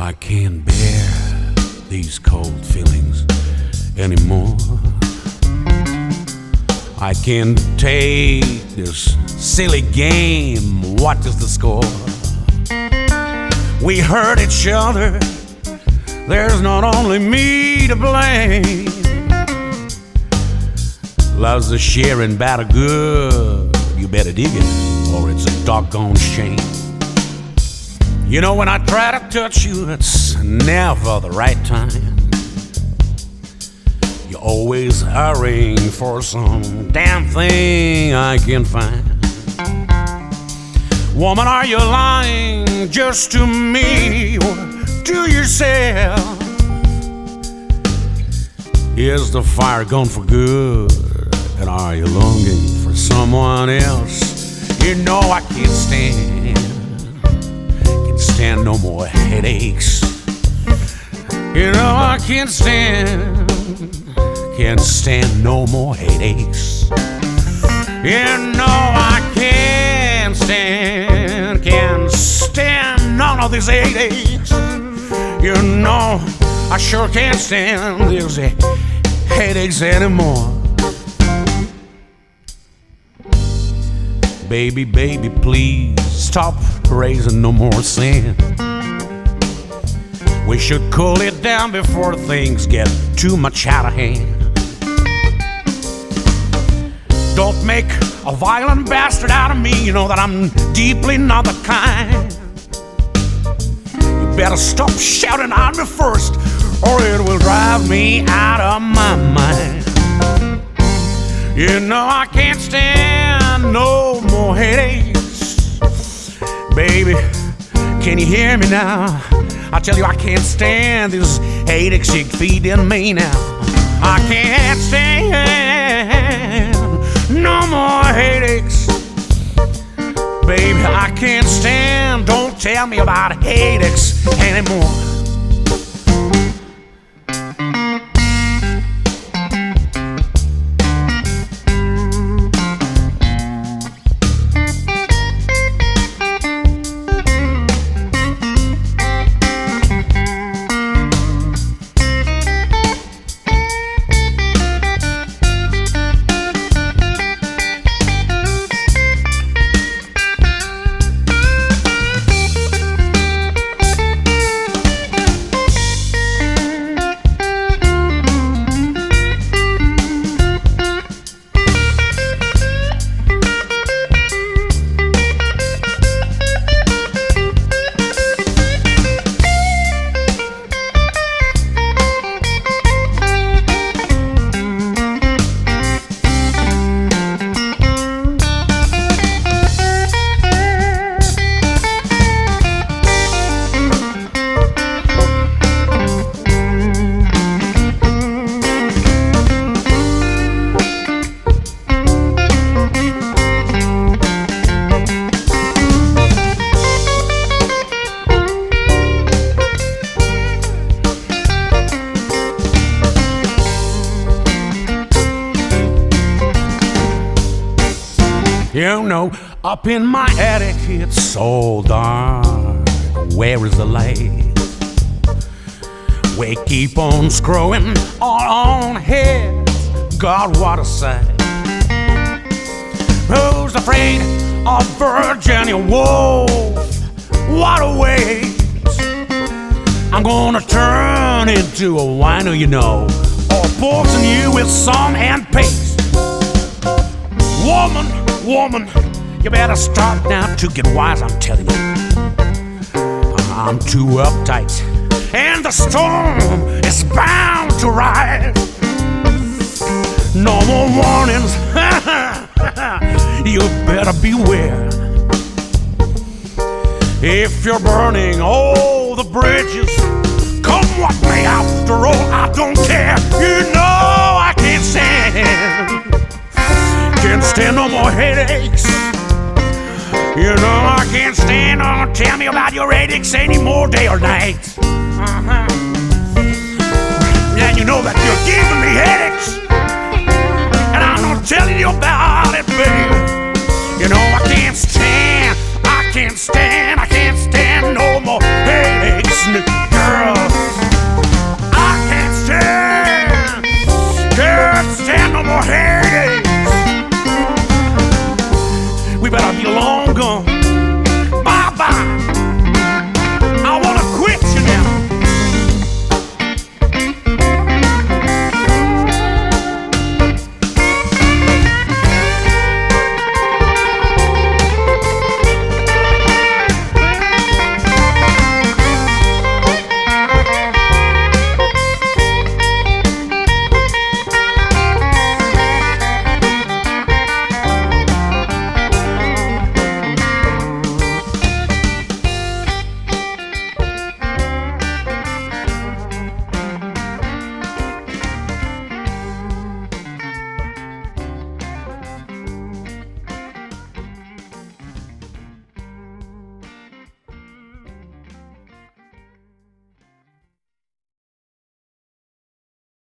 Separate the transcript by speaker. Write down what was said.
Speaker 1: I can't bear these cold feelings anymore. I can't take this silly game. What is the score? We hurt each other. There's not only me to blame. Love's a sharing battle good. You better dig it, or it's a doggone shame. You know, when I try to touch you, it's never the right time. You're always hurrying for some damn thing I can't find. Woman, are you lying just to me or to yourself? Is the fire gone for good? And are you longing for someone else? You know I can't stand no more headaches. You know I can't stand no more headaches. You know I can't stand none of these headaches. You know I sure can't stand these headaches anymore. Baby, baby, please stop raising no more sin. We should cool it down before things get too much out of hand. Don't make a violent bastard out of me. You know that I'm deeply not the kind. You better stop shouting at me first, or it will drive me out of my mind. You know I can't stand no more headaches. Baby, can you hear me now? I tell you I can't stand these headaches you feeding me now. I can't stand no more headaches. Baby, I can't stand, don't tell me about headaches anymore. You know, up in my attic it's so dark. Where is the light? We keep on screwing our own heads. God, what a sight. Who's afraid of Virginia Woolf? What a waste. I'm gonna turn into a wino, you know, or poison you with salt and paste. Woman, you better start now to get wise, I'm telling you. I'm too uptight, and the storm is bound to rise. No more warnings, you better beware. If you're burning all the bridges, come what may, after all, I don't care. You know I can't stand no more headaches. You know I can't stand, don't tell me about your headaches anymore, day or night. And you know that you're giving me headaches, and I'm not telling you about it, baby. You know I can't stand no more headaches.